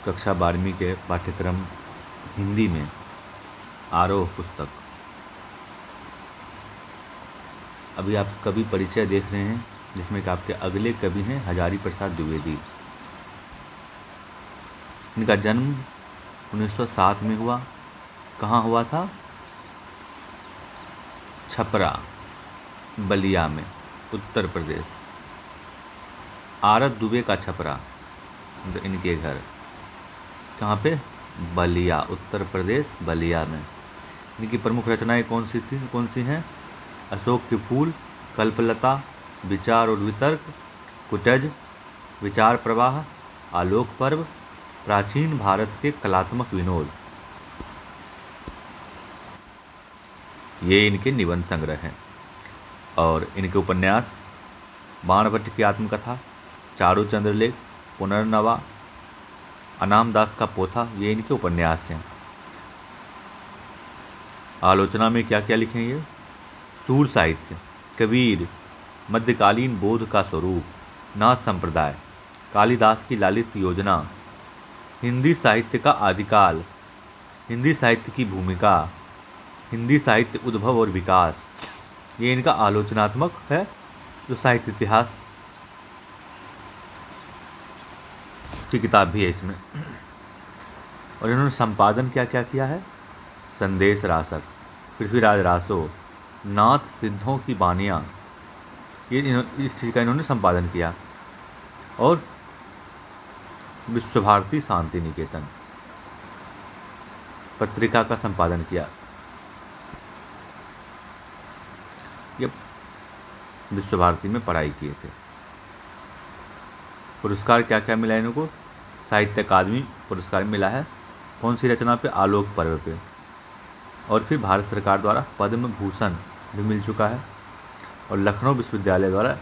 कक्षा 12वीं के पाठ्यक्रम हिंदी में आरोह पुस्तक। अभी आप कवि परिचय देख रहे हैं, जिसमें कि आपके अगले कवि हैं हजारी प्रसाद द्विवेदी। इनका जन्म 1907 में हुआ। कहाँ हुआ था? छपरा, बलिया में, उत्तर प्रदेश। आरत दुबे का छपरा इनके घर। कहाँ पे? बलिया, उत्तर प्रदेश, बलिया में। इनकी प्रमुख रचनाएं कौन सी हैं? अशोक के फूल, कल्पलता, विचार और वितर्क, कुटज, विचार प्रवाह, आलोक पर्व, प्राचीन भारत के कलात्मक विनोद। ये इनके निबंध संग्रह हैं। और इनके उपन्यास बाणभट्ट की आत्मकथा, चारू चंद्रलेख, पुनर्नवा, अनाम दास का पोथा, ये इनके उपन्यास हैं। आलोचना में क्या क्या लिखे ये? सूर साहित्य, कबीर, मध्यकालीन बोध का स्वरूप, नाथ संप्रदाय, कालिदास की लालित योजना, हिंदी साहित्य का आदिकाल, हिंदी साहित्य की भूमिका, हिंदी साहित्य उद्भव और विकास। ये इनका आलोचनात्मक है जो साहित्य इतिहास की किताब भी है इसमें। और इन्होंने संपादन क्या क्या किया है? संदेश रासक, पृथ्वीराज रासो, नाथ सिद्धों की बानियाँ, ये इस चीज़ का इन्होंने संपादन किया। और विश्वभारती शांति निकेतन पत्रिका का संपादन किया। ये विश्वभारती में पढ़ाई किए थे। पुरस्कार क्या क्या मिला इनको? साहित्य अकादमी पुरस्कार मिला है। कौन सी रचना पे? आलोक पर्व पे। और फिर भारत सरकार द्वारा पद्म भूषण भी मिल चुका है। और लखनऊ विश्वविद्यालय द्वारा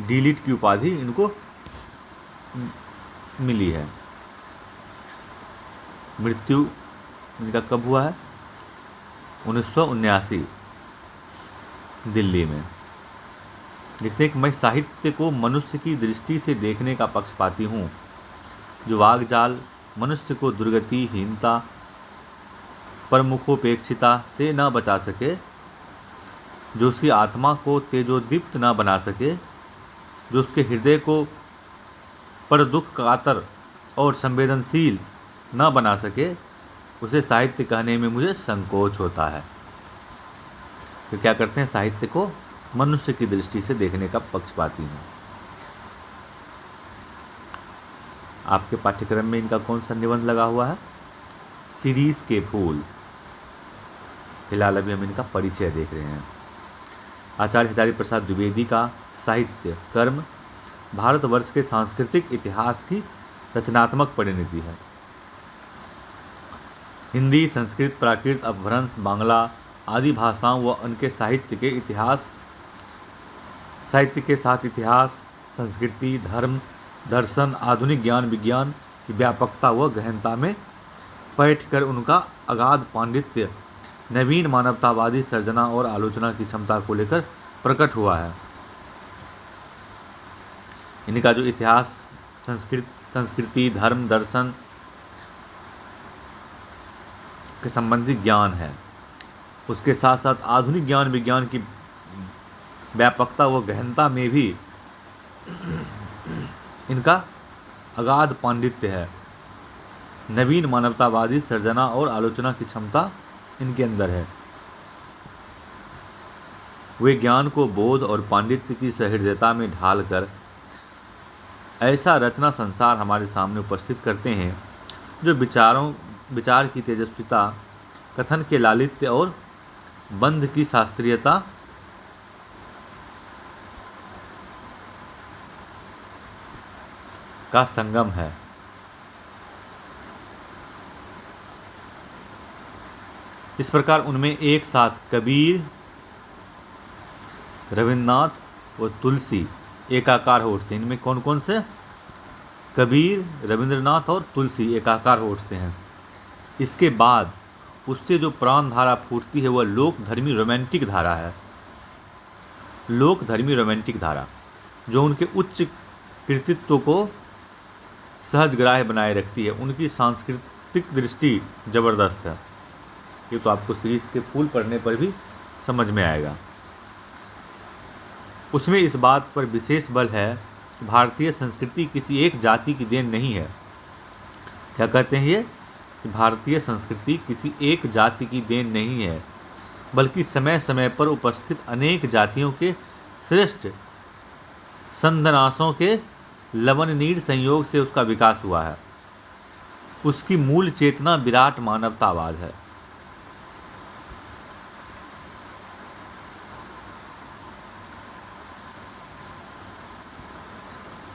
डी.लिट की उपाधि इनको मिली है। मृत्यु इनका कब हुआ है? 1979, दिल्ली में। लिखते हैं कि मैं साहित्य को मनुष्य की दृष्टि से देखने का पक्षपाती हूँ, जो वाग्जाल मनुष्य को दुर्गति, हीनता, परमुखोपेक्षिता से न बचा सके, जो उसकी आत्मा को तेजोदीप्त न बना सके, जो उसके हृदय को पर दुख कातर और संवेदनशील न बना सके, उसे साहित्य कहने में मुझे संकोच होता है। तो क्या करते हैं? साहित्य को मनुष्य की दृष्टि से देखने का पक्षपाती हूँ। आपके पाठ्यक्रम में इनका कौन सा निबंध लगा हुआ है? शिरीष के फूल। फिलहाल अभी हम इनका परिचय देख रहे हैं। आचार्य हजारी प्रसाद द्विवेदी का साहित्य कर्म भारतवर्ष के सांस्कृतिक इतिहास की रचनात्मक परिणति है। हिंदी, संस्कृत, प्राकृत, अपभ्रंश, बांग्ला आदि भाषाओं व उनके साहित्य के साथ इतिहास, संस्कृति, धर्म, दर्शन, आधुनिक ज्ञान विज्ञान की व्यापकता व गहनता में बैठ कर उनका अगाध पांडित्य नवीन मानवतावादी सर्जना और आलोचना की क्षमता को लेकर प्रकट हुआ है। इनका जो इतिहास, संस्कृति, धर्म, दर्शन के संबंधित ज्ञान है, उसके साथ साथ आधुनिक ज्ञान विज्ञान की व्यापकता व गहनता में भी इनका अगाध पांडित्य है। नवीन मानवतावादी सर्जना और आलोचना की क्षमता इनके अंदर है। वे ज्ञान को बोध और पांडित्य की सहृदयता में ढालकर ऐसा रचना संसार हमारे सामने उपस्थित करते हैं, जो विचार की तेजस्विता, कथन के लालित्य और बंध की शास्त्रीयता का संगम है। इस प्रकार उनमें एक साथ कबीर, रविन्द्रनाथ व तुलसी एकाकार हो उठते हैं। इनमें कौन कौन से? कबीर, रविंद्रनाथ और तुलसी एकाकार हो उठते हैं। इसके बाद उससे जो प्राण धारा फूटती है वह लोकधर्मी रोमांटिक धारा है। लोकधर्मी रोमांटिक धारा जो उनके उच्च कृतित्व को सहज ग्राह्य बनाए रखती है। उनकी सांस्कृतिक दृष्टि जबरदस्त है। ये तो आपको सीरीज के फूल पढ़ने पर भी समझ में आएगा। उसमें इस बात पर विशेष बल है कि भारतीय संस्कृति किसी एक जाति की देन नहीं है। क्या कहते हैं ये कि भारतीय संस्कृति किसी एक जाति की देन नहीं है, बल्कि समय समय पर उपस्थित अनेक जातियों के श्रेष्ठ संदनासों के लवणनीर संयोग से उसका विकास हुआ है। उसकी मूल चेतना विराट मानवतावाद है।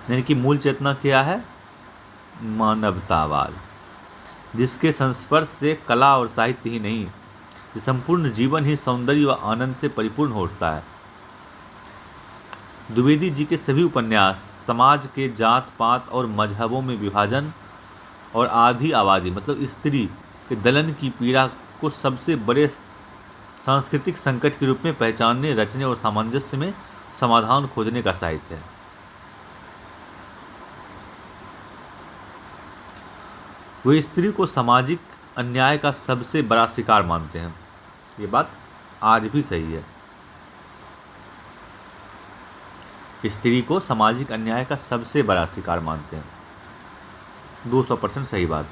यानी कि मूल चेतना क्या है? मानवतावाद, जिसके संस्पर्श से कला और साहित्य ही नहीं, संपूर्ण जीवन ही सौंदर्य व आनंद से परिपूर्ण हो उठता है। द्विवेदी जी के सभी उपन्यास समाज के जात पात और मजहबों में विभाजन और आधी आबादी मतलब स्त्री के दलन की पीड़ा को सबसे बड़े सांस्कृतिक संकट के रूप में पहचानने, रचने और सामंजस्य में समाधान खोजने का साहित्य है। वे स्त्री को सामाजिक अन्याय का सबसे बड़ा शिकार मानते हैं। ये बात आज भी सही है। स्त्री को सामाजिक अन्याय का सबसे बड़ा शिकार मानते हैं, 200% सही बात।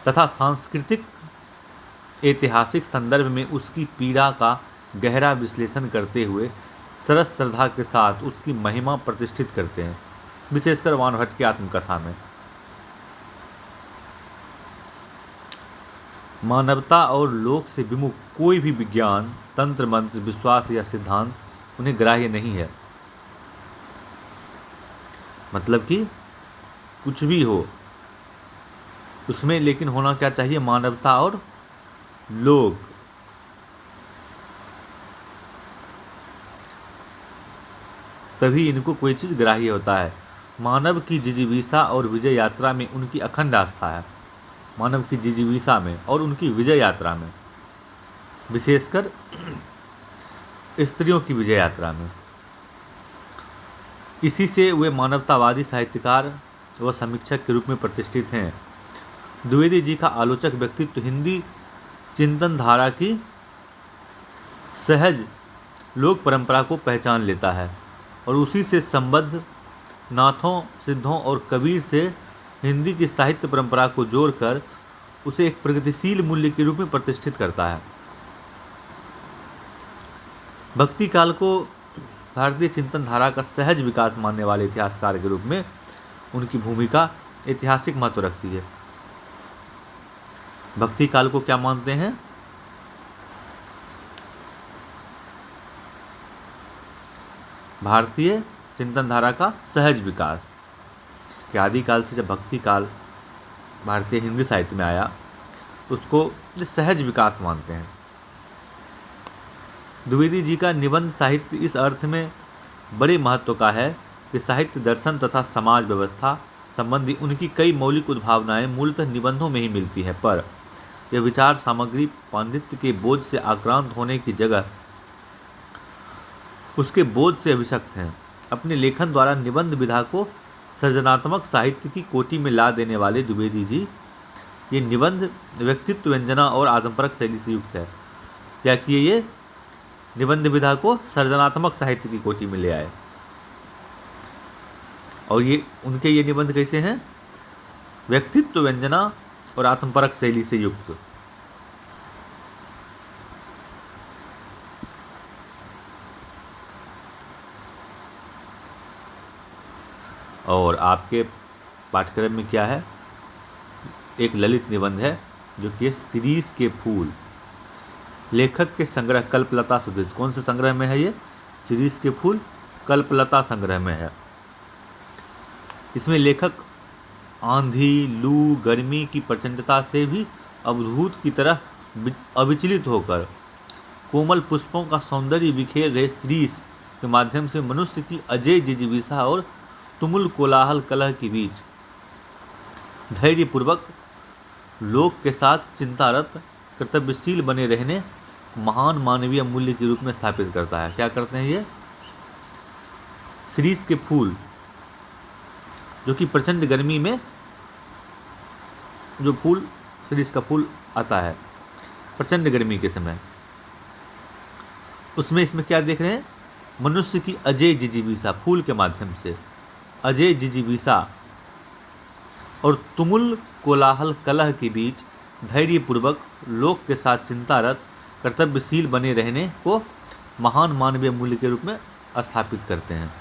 तथा सांस्कृतिक ऐतिहासिक संदर्भ में उसकी पीड़ा का गहरा विश्लेषण करते हुए सरस श्रद्धा के साथ उसकी महिमा प्रतिष्ठित करते हैं, विशेषकर वानभट्ट की आत्मकथा में। मानवता और लोक से विमुख कोई भी विज्ञान, तंत्र मंत्र, विश्वास या सिद्धांत उन्हें ग्राह्य नहीं है। मतलब कि कुछ भी हो उसमें लेकिन होना क्या चाहिए? मानवता और लोक। तभी इनको कोई चीज़ ग्राह्य होता है। मानव की जिजीविषा और विजय यात्रा में उनकी अखंड आस्था है। मानव की जिजीविषा में और उनकी विजय यात्रा में, विशेषकर स्त्रियों की विजय यात्रा में। इसी से वे मानवतावादी साहित्यकार व समीक्षक के रूप में प्रतिष्ठित हैं। द्विवेदी जी का आलोचक व्यक्तित्व हिंदी चिंतन धारा की सहज लोक परंपरा को पहचान लेता है और उसी से संबद्ध नाथों, सिद्धों और कबीर से हिंदी की साहित्य परंपरा को जोड़कर उसे एक प्रगतिशील मूल्य के रूप में प्रतिष्ठित करता है। भक्ति काल को भारतीय चिंतन धारा का सहज विकास मानने वाले इतिहासकार के रूप में उनकी भूमिका ऐतिहासिक महत्व रखती है। भक्ति काल को क्या मानते हैं? भारतीय चिंतन धारा का सहज विकास। कि आदिकाल से जब भक्ति काल भारतीय हिंदी साहित्य में आया उसको सहज विकास मानते हैं। द्विवेदी जी का निबंध साहित्य इस अर्थ में बड़े महत्व का है कि साहित्य दर्शन तथा समाज व्यवस्था संबंधी उनकी कई मौलिक उद्भावनाएं मूलतः निबंधों में ही मिलती हैं, पर यह विचार सामग्री पांडित्य के बोझ से आक्रांत होने की जगह उसके बोझ से अभिशक्त हैं। अपने लेखन द्वारा निबंध विधा को सृजनात्मक साहित्य की कोटि में ला देने वाले द्विवेदी जी ये निबंध व्यक्तित्व व्यंजना और आत्मपरक शैली से युक्त है। क्या किए? ये निबंध विधा को सृजनात्मक साहित्य की कोटि में ले आए। और ये उनके ये निबंध कैसे हैं? व्यक्तित्व व्यंजना और आत्मपरक शैली से युक्त। और आपके पाठ्यक्रम में क्या है? एक ललित निबंध है जो कि शिरीष के फूल, लेखक के संग्रह कल्पलता सुधृत। कौन से संग्रह में है ये? शिरीष के फूल कल्पलता संग्रह में है। इसमें लेखक आंधी, लू, गर्मी की प्रचंडता से भी अवधूत की तरह अविचलित होकर कोमल पुष्पों का सौंदर्य बिखेर रहे शिरीष के माध्यम से मनुष्य की अजय जिजीविषा और तुमुल कोलाहल कलह के बीच धैर्यपूर्वक लोक के साथ चिंतारत कर्तव्यशील बने रहने महान मानवीय मूल्य के रूप में स्थापित करता है। क्या करते हैं ये? शिरीष के फूल जो कि प्रचंड गर्मी में जो फूल शिरीष का फूल आता है प्रचंड गर्मी के समय, उसमें इसमें क्या देख रहे हैं, मनुष्य की अजय जिजीविषा, फूल के माध्यम से अजय जिजीविषा और तुमुल कोलाहल कलह के बीच धैर्यपूर्वक लोक के साथ चिंतारत कर्तव्यशील बने रहने को महान मानवीय मूल्य के रूप में स्थापित करते हैं।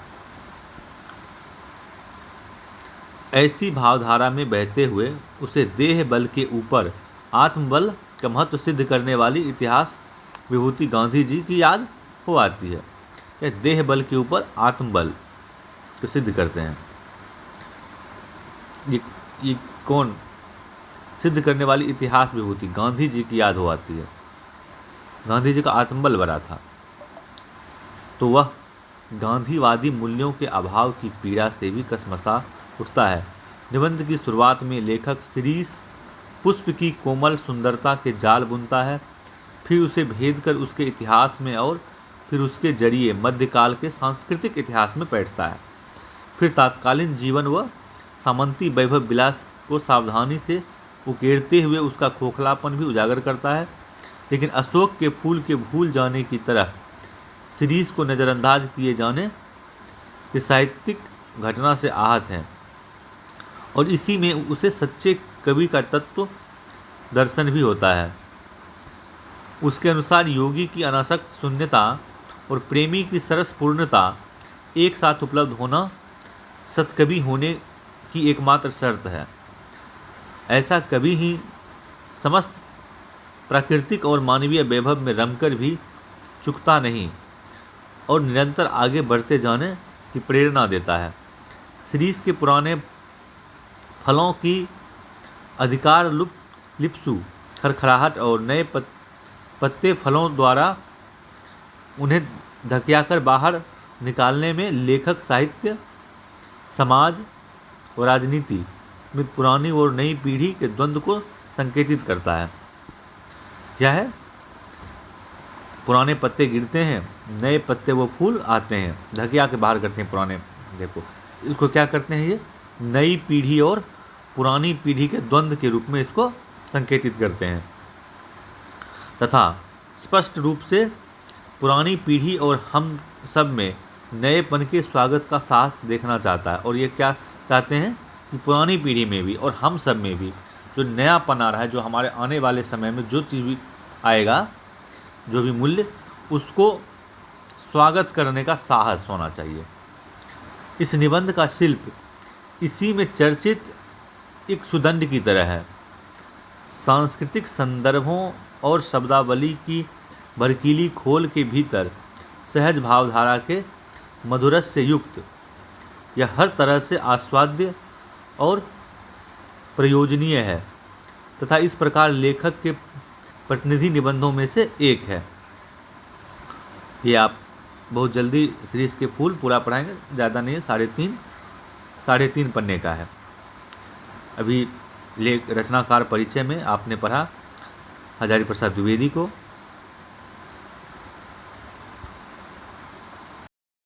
ऐसी भावधारा में बहते हुए उसे देह बल के ऊपर आत्मबल का महत्व सिद्ध करने वाली इतिहास विभूति गांधी जी की याद हो आती है। यह देह बल के ऊपर आत्मबल को सिद्ध करते हैं। ये कौन सिद्ध करने वाली इतिहास विभूति गांधी जी की याद हो आती है। गांधी जी का आत्मबल बड़ा था, तो वह गांधीवादी मूल्यों के अभाव की पीड़ा से भी कसमसा उठता है। निबंध की शुरुआत में लेखक शिरीष पुष्प की कोमल सुंदरता के जाल बुनता है, फिर उसे भेद कर उसके इतिहास में और फिर उसके जरिए मध्यकाल के सांस्कृतिक इतिहास में बैठता है। फिर तात्कालीन जीवन व सामंती वैभव विलास को सावधानी से उकेरते हुए उसका खोखलापन भी उजागर करता है। लेकिन अशोक के फूल के भूल जाने की तरह शिरीष को नज़रअंदाज किए जाने के साहित्यिक घटना से आहत हैं और इसी में उसे सच्चे कवि का तत्व दर्शन भी होता है। उसके अनुसार योगी की अनासक्त शून्यता और प्रेमी की सरस पूर्णता एक साथ उपलब्ध होना सत्कवि होने की एकमात्र शर्त है। ऐसा कवि ही समस्त प्राकृतिक और मानवीय वैभव में रमकर भी चुकता नहीं और निरंतर आगे बढ़ते जाने की प्रेरणा देता है। शिरीष के पुराने फलों की अधिकार लिप्सु खरखराहट और नए पत्ते फलों द्वारा उन्हें धकियाकर बाहर निकालने में लेखक साहित्य, समाज और राजनीति में पुरानी और नई पीढ़ी के द्वंद्व को संकेतित करता है। क्या है, पुराने पत्ते गिरते हैं, नए पत्ते वो फूल आते हैं, धकिया के बाहर करते हैं पुराने। देखो इसको क्या करते हैं, ये नई पीढ़ी और पुरानी पीढ़ी के द्वंद्व के रूप में इसको संकेतित करते हैं तथा स्पष्ट रूप से पुरानी पीढ़ी और हम सब में नएपन के स्वागत का साहस देखना चाहता है। और ये क्या चाहते हैं कि पुरानी पीढ़ी में भी और हम सब में भी जो नयापन आ रहा है, जो हमारे आने वाले समय में जो चीज़ भी आएगा, जो भी मूल्य, उसको स्वागत करने का साहस होना चाहिए। इस निबंध का शिल्प इसी में चर्चित एक सुदंड की तरह है। सांस्कृतिक संदर्भों और शब्दावली की भड़कीली खोल के भीतर सहज भावधारा के मधुरस से युक्त यह हर तरह से आस्वाद्य और प्रयोजनीय है तथा इस प्रकार लेखक के प्रतिनिधि निबंधों में से एक है। ये आप बहुत जल्दी शिरीष के फूल पूरा पढ़ाएंगे, ज़्यादा नहीं है, साढ़े तीन पन्ने का है। अभी रचनाकार परिचय में आपने पढ़ा हजारी प्रसाद द्विवेदी को,